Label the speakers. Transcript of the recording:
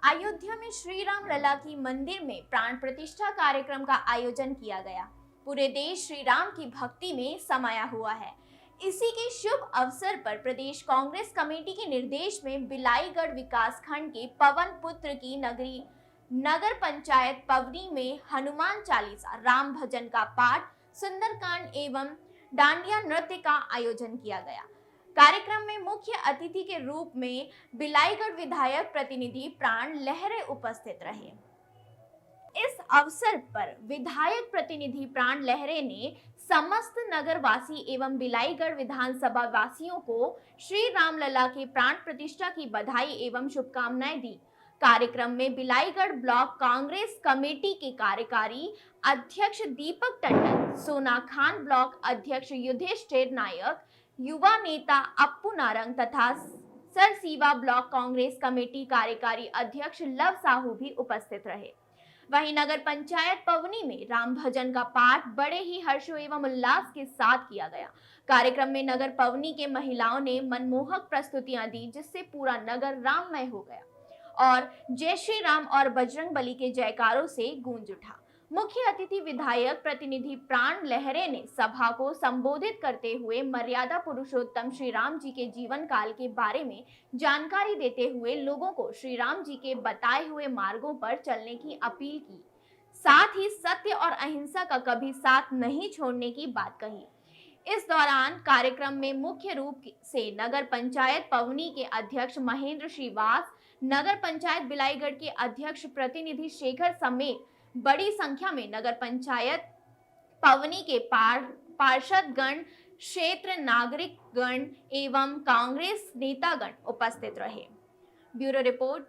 Speaker 1: अयोध्या में श्री राम लला की मंदिर में प्राण प्रतिष्ठा कार्यक्रम का आयोजन किया गया। पूरे देश श्री राम की भक्ति में समाया हुआ है। इसी के शुभ अवसर पर प्रदेश कांग्रेस कमेटी के निर्देश में बिलाईगढ़ विकासखंड के पवन पुत्र की नगरी नगर पंचायत पवनी में हनुमान चालीसा, राम भजन का पाठ, सुंदरकांड एवं डांडिया नृत्य का आयोजन किया गया। कार्यक्रम में मुख्य अतिथि के रूप में बिलाईगढ़ विधायक प्रतिनिधि प्राण लहरे उपस्थित रहे। इस अवसर पर विधायक प्रतिनिधि प्राण लहरे ने समस्त नगरवासी एवं बिलाईगढ़ विधानसभा वासियों को श्री राम लला के प्राण प्रतिष्ठा की बधाई एवं शुभकामनाएं दी। कार्यक्रम में बिलाईगढ़ ब्लॉक कांग्रेस कमेटी के कार्यकारी अध्यक्ष दीपक टंडन, सोना खान ब्लॉक अध्यक्ष युधिष्ठिर नायक, युवा नेता अप्पू नारंग तथा सरसीवा ब्लॉक कांग्रेस कमेटी कार्यकारी अध्यक्ष लव साहू भी उपस्थित रहे। वहीं नगर पंचायत पवनी में राम भजन का पाठ बड़े ही हर्ष एवं उल्लास के साथ किया गया। कार्यक्रम में नगर पवनी के महिलाओं ने मनमोहक प्रस्तुतियां दी, जिससे पूरा नगर राममय हो गया और जय श्री राम और बजरंग बली के जयकारों से गूंज उठा। मुख्य अतिथि विधायक प्रतिनिधि प्राण लहरे ने सभा को संबोधित करते हुए मर्यादा पुरुषोत्तम श्री राम जी के जीवन काल के बारे में जानकारी देते हुए लोगों को श्री राम जी के बताए हुए मार्गों पर चलने की अपील की। साथ ही सत्य और अहिंसा का कभी साथ नहीं छोड़ने की बात कही। इस दौरान कार्यक्रम में मुख्य रूप से नगर पंचायत पवनी के अध्यक्ष महेंद्र श्रीवास, नगर पंचायत बिलाईगढ़ के अध्यक्ष प्रतिनिधि शेखर समेत बड़ी संख्या में नगर पंचायत पवनी के पार्षद गण, क्षेत्र नागरिक गण एवं कांग्रेस नेतागण उपस्थित रहे। Bureau report.